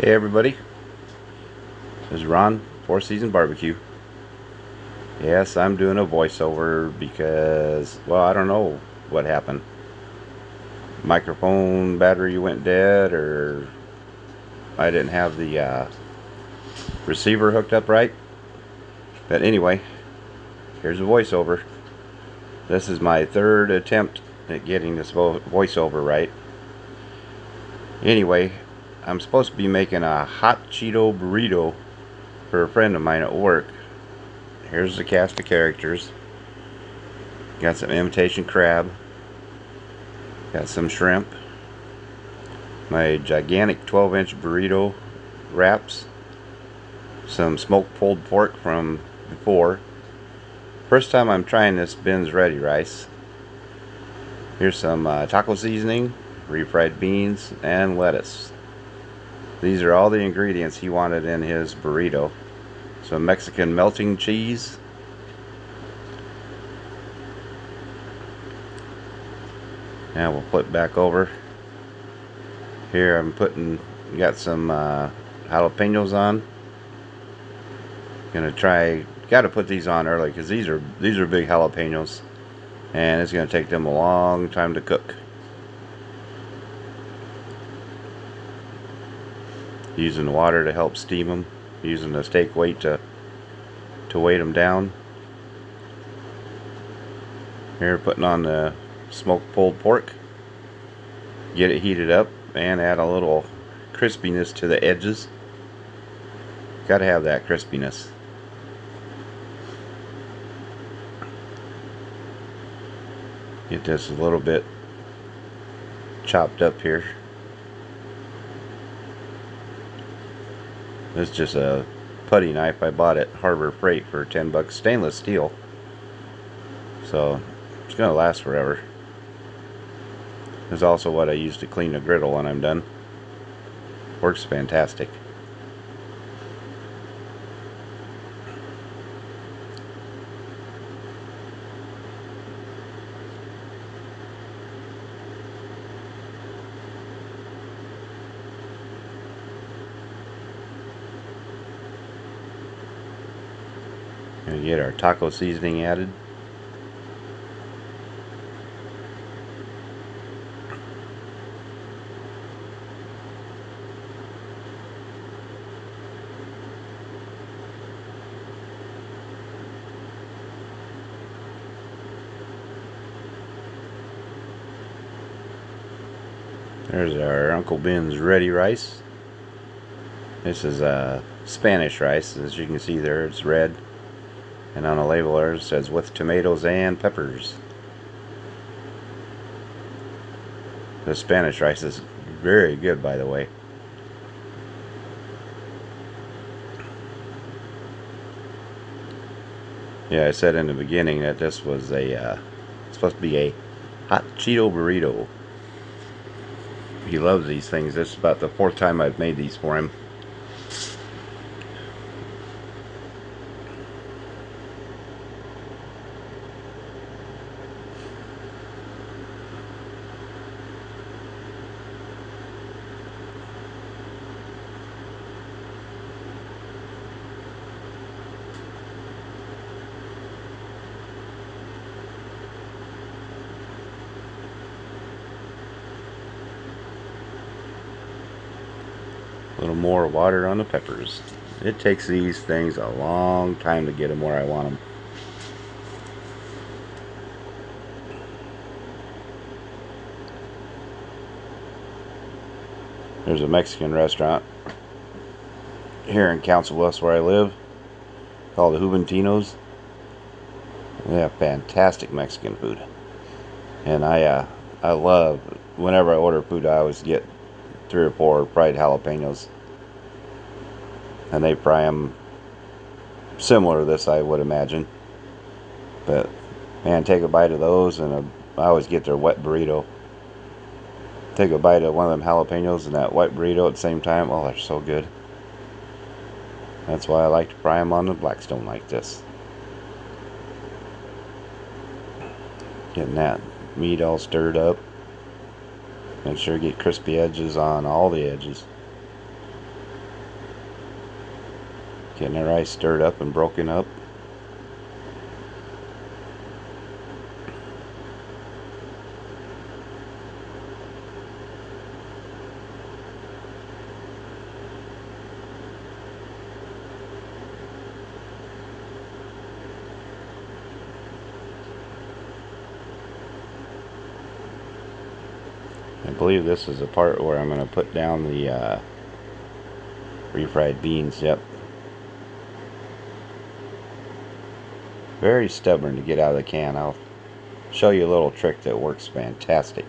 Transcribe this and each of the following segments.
Hey everybody, this is Ron, Four Season Barbecue. Yes, I'm doing a voiceover because, well, I don't know what happened. Microphone battery went dead, or I didn't have the receiver hooked up right. But anyway, here's a voiceover. This is my third attempt at getting this voiceover right. Anyway, I'm supposed to be making a hot Cheeto burrito for a friend of mine at work. Here's the cast of characters. Got some imitation crab. Got some shrimp. My gigantic 12-inch burrito wraps. Some smoked pulled pork from before. First time I'm trying this Ben's Ready rice. Here's some taco seasoning, refried beans, and lettuce. These are all the ingredients he wanted in his burrito. Some Mexican melting cheese. Now we'll flip back over. Here I'm got some jalapenos on. Gotta put these on early because these are big jalapenos, and it's gonna take them a long time to cook. Using the water to help steam them. Using the steak weight to weight them down. Here, putting on the smoked pulled pork. Get it heated up and add a little crispiness to the edges. Gotta have that crispiness. Get this a little bit chopped up here. This is just a putty knife I bought at Harbor Freight for 10 bucks, stainless steel. So it's gonna last forever. This is also what I use to clean the griddle when I'm done. Works fantastic. Gonna get our taco seasoning added. There's our Uncle Ben's Ready rice. This is Spanish rice. As you can see there, it's red. And on the label there it says with tomatoes and peppers. The Spanish rice is very good, by the way. Yeah, I said in the beginning that this was supposed to be a hot Cheeto burrito. He loves these things. This is about the fourth time I've made these for him. A little more water on the peppers. It takes these things a long time to get them where I want them. There's a Mexican restaurant here in Council Bluffs where I live called the Juventinos. They have fantastic Mexican food. And I love, whenever I order food, I always get 3 or 4 fried jalapenos, and they fry them similar to this, I would imagine. But man, take a bite of those, and I always get their wet burrito. Take a bite of one of them jalapenos and that wet burrito at the same time. Oh, they're so good. That's why I like to fry them on the Blackstone like this. Getting that meat all stirred up. Make sure you get crispy edges on all the edges. Getting the rice stirred up and broken up. I believe this is the part where I'm going to put down the refried beans. Yep. Very stubborn to get out of the can. I'll show you a little trick that works fantastic.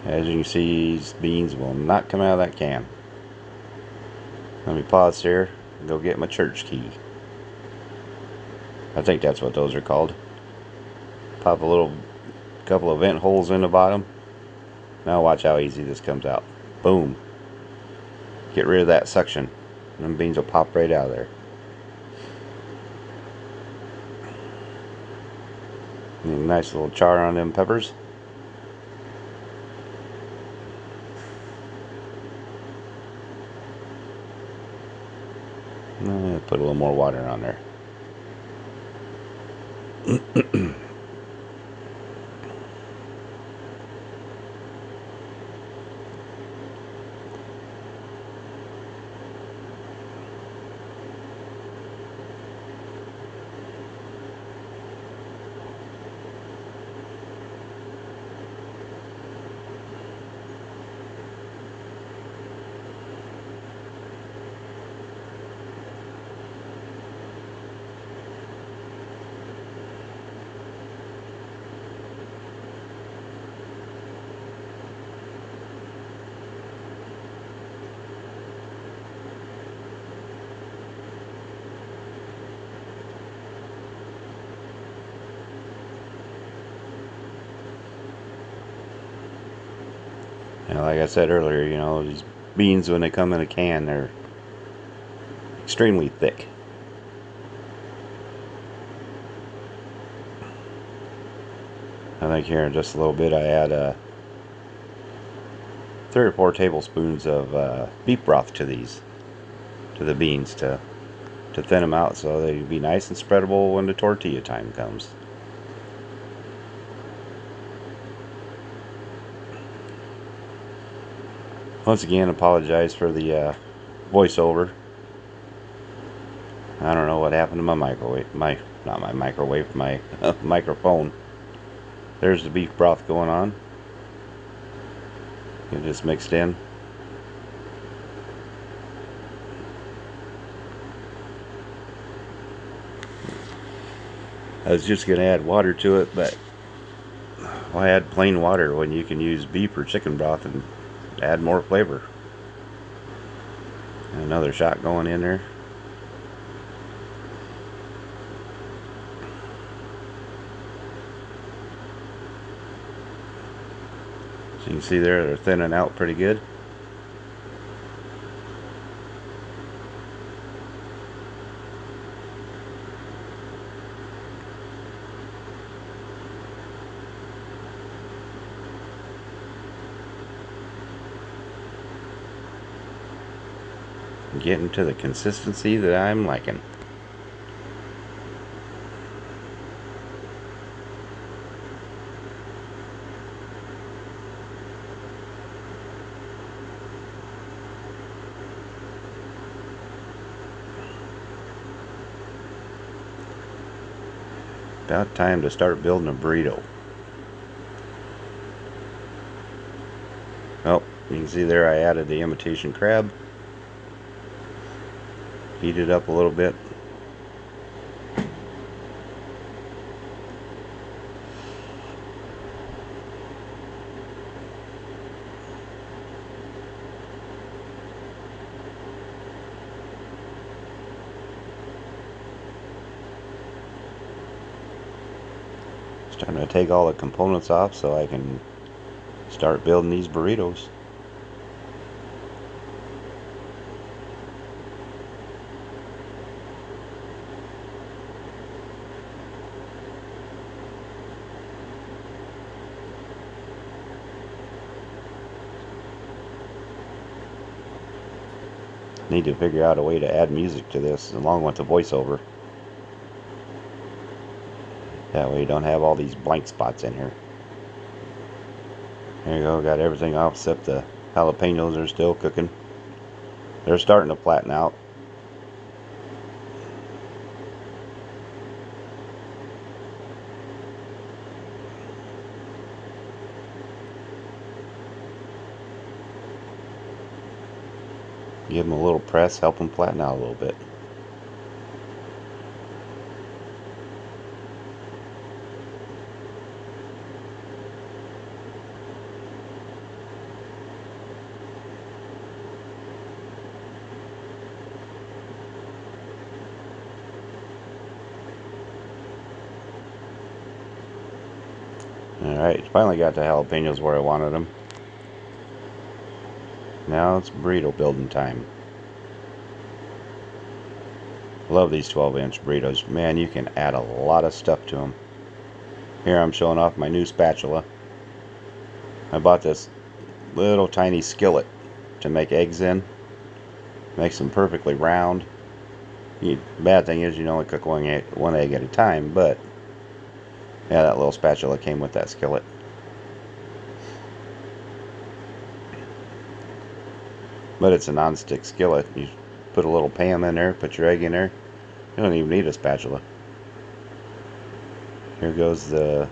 As you can see, these beans will not come out of that can. Let me pause here and go get my church key. I think that's what those are called. Pop a couple of vent holes in the bottom. Now watch how easy this comes out. Boom. Get rid of that suction. And them beans will pop right out of there. Nice little char on them peppers. Put a little more water on there. And like I said earlier, you know, these beans, when they come in a can, they're extremely thick. I think here in just a little bit I add 3 or 4 tablespoons of beef broth to the beans to thin them out so they be nice and spreadable when the tortilla time comes. Once again, apologize for the voiceover. I don't know what happened to my microwave. Not my microwave, my microphone. There's the beef broth going on. Get this mixed in. I was just going to add water to it, but why add plain water when you can use beef or chicken broth and add more flavor? And another shot going in there. So you can see there, they're thinning out pretty good. Getting to the consistency that I'm liking. About time to start building a burrito. Oh, you can see there I added the imitation crab. Heat it up a little bit. Starting to take all the components off so I can start building these burritos. Need to figure out a way to add music to this along with the voiceover. That way you don't have all these blank spots in here. There you go, got everything off except the jalapenos are still cooking. They're starting to flatten out. Give them a little press, help them flatten out a little bit. Alright, finally got the jalapenos where I wanted them. Now it's burrito building time. Love these 12-inch burritos. Man, you can add a lot of stuff to them. Here I'm showing off my new spatula. I bought this little tiny skillet to make eggs in. Makes them perfectly round. The bad thing is you can only cook one egg at a time, but yeah, that little spatula came with that skillet. But it's a non-stick skillet. You put a little pan in there, put your egg in there. You don't even need a spatula. Here goes the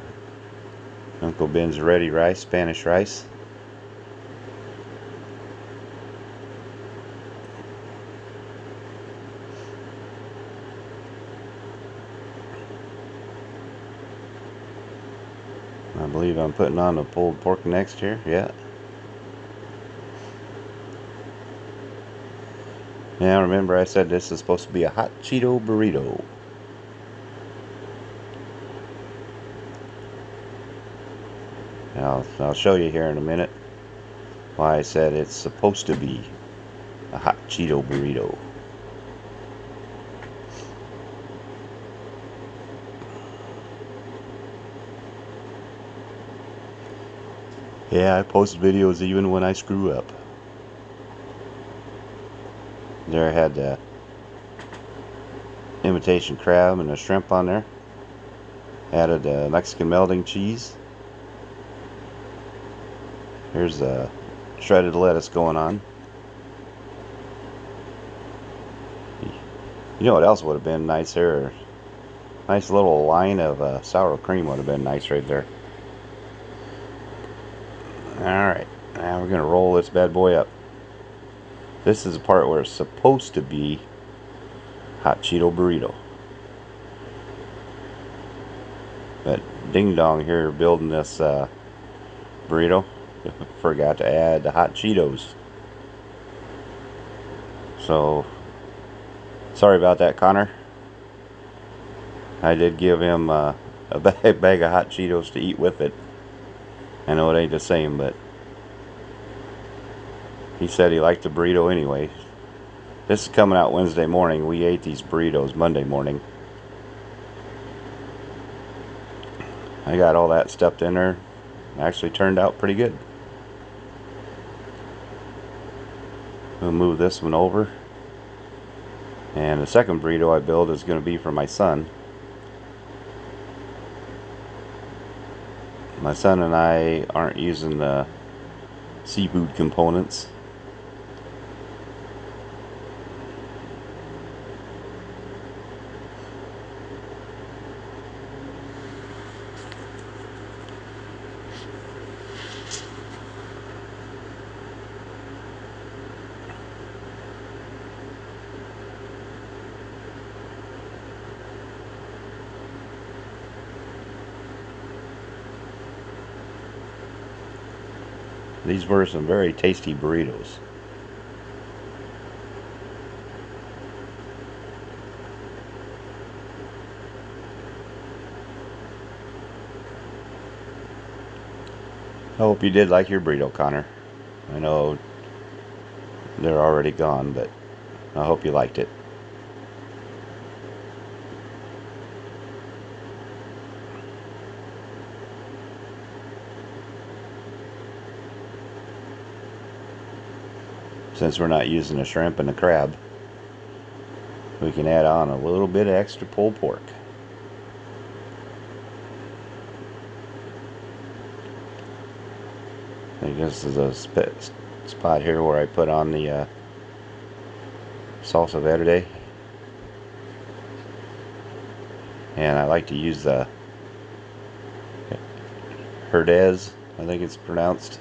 Uncle Ben's ready rice, Spanish rice. I believe I'm putting on the pulled pork next here. Yeah. Now remember I said this is supposed to be a hot Cheeto burrito. I'll show you here in a minute why I said it's supposed to be a hot Cheeto burrito. Yeah, I post videos even when I screw up. There I had the imitation crab and the shrimp on there. Added the Mexican melting cheese. Here's the shredded lettuce going on. You know what else would have been nice here? Nice little line of sour cream would have been nice right there. Alright, now we're going to roll this bad boy up. This is the part where it's supposed to be hot Cheeto burrito. But Ding Dong here building this burrito forgot to add the hot Cheetos. So, sorry about that, Connor. I did give him a bag of hot Cheetos to eat with it. I know it ain't the same, but he said he liked the burrito anyway. This is coming out Wednesday morning. We ate these burritos Monday morning. I got all that stuffed in there. Actually turned out pretty good. We'll move this one over. And the second burrito I build is going to be for my son. My son and I aren't using the seafood components. These were some very tasty burritos. I hope you did like your burrito, Connor. I know they're already gone, but I hope you liked it. since we're not using the shrimp and the crab, we can add on a little bit of extra pulled pork. I guess this is a spot here where I put on the salsa verde, and I like to use the Herdez, I think it's pronounced.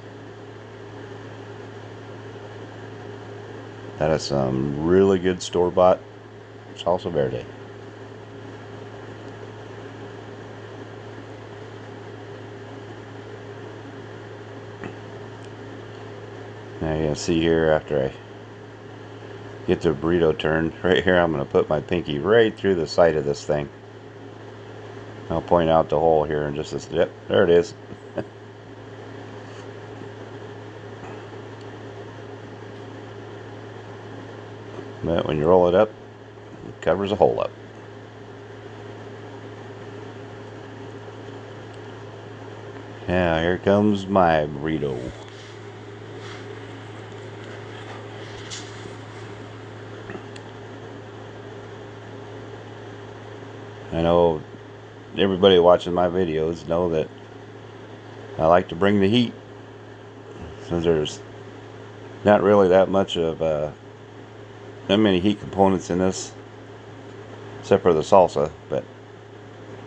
That is some really good store-bought salsa verde. Now you can see here, after I get the burrito turned, right here I'm going to put my pinky right through the side of this thing. I'll point out the hole here in just a step. There it is. But when you roll it up, it covers a hole up. Now here comes my burrito. I know everybody watching my videos know that I like to bring the heat, since there's not really that much of that many heat components in this, except for the salsa, but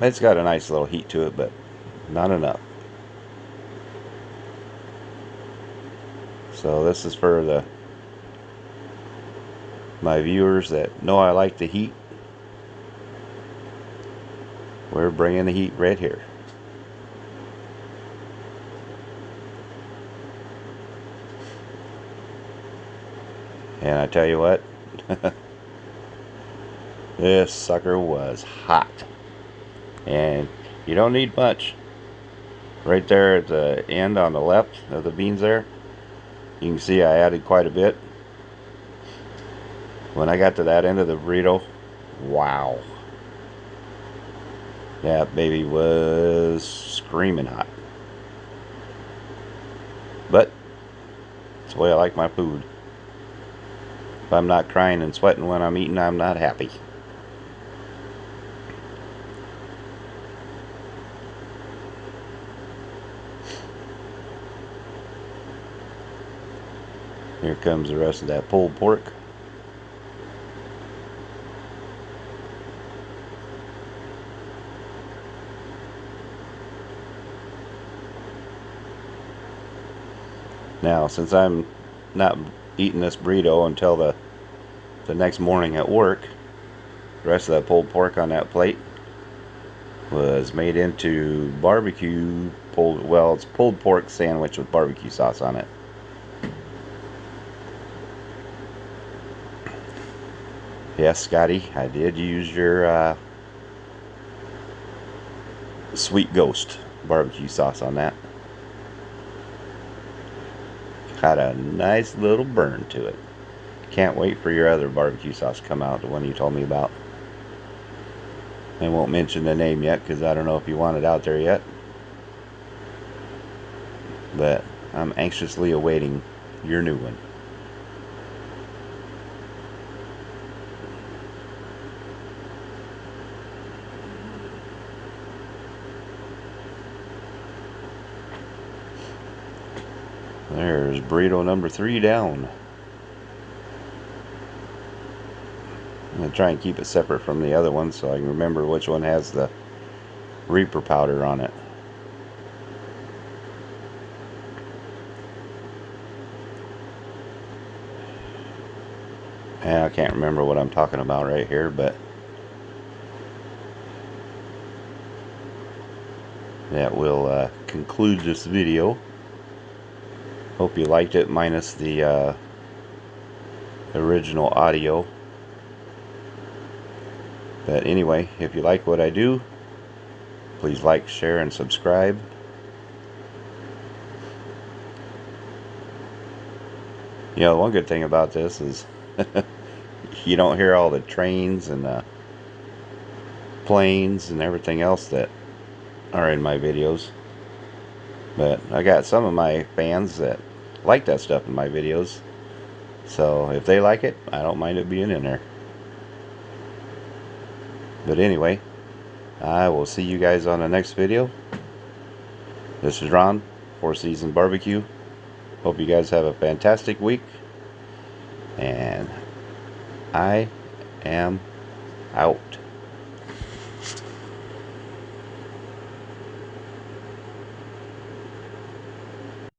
it's got a nice little heat to it, but not enough. So this is for my viewers that know I like the heat. We're bringing the heat right here. And I tell you what, this sucker was hot. And you don't need much. Right there at the end on the left of the beans there, you can see I added quite a bit. When I got to that end of the burrito, wow. That baby was screaming hot. But it's the way I like my food. If I'm not crying and sweating when I'm eating, I'm not happy. Here comes the rest of that pulled pork. Now, since I'm not eating this burrito until the next morning at work, the rest of that pulled pork on that plate was made into barbecue well, it's pulled pork sandwich with barbecue sauce on it. Yes, Scotty, I did use your Sweet Ghost barbecue sauce on that. Got a nice little burn to it. Can't wait for your other barbecue sauce to come out, the one you told me about. I won't mention the name yet because I don't know if you want it out there yet. But I'm anxiously awaiting your new one. There's burrito number 3 down. I'm going to try and keep it separate from the other one so I can remember which one has the Reaper powder on it. And I can't remember what I'm talking about right here, but that will conclude this video. Hope you liked it, minus the original audio. But anyway, if you like what I do, please like, share, and subscribe. You know, one good thing about this is you don't hear all the trains and planes and everything else that are in my videos. But I got some of my fans that like that stuff in my videos. So if they like it, I don't mind it being in there. But anyway, I will see you guys on the next video. This is Ron, Four Seasons Barbecue. Hope you guys have a fantastic week. And I am out.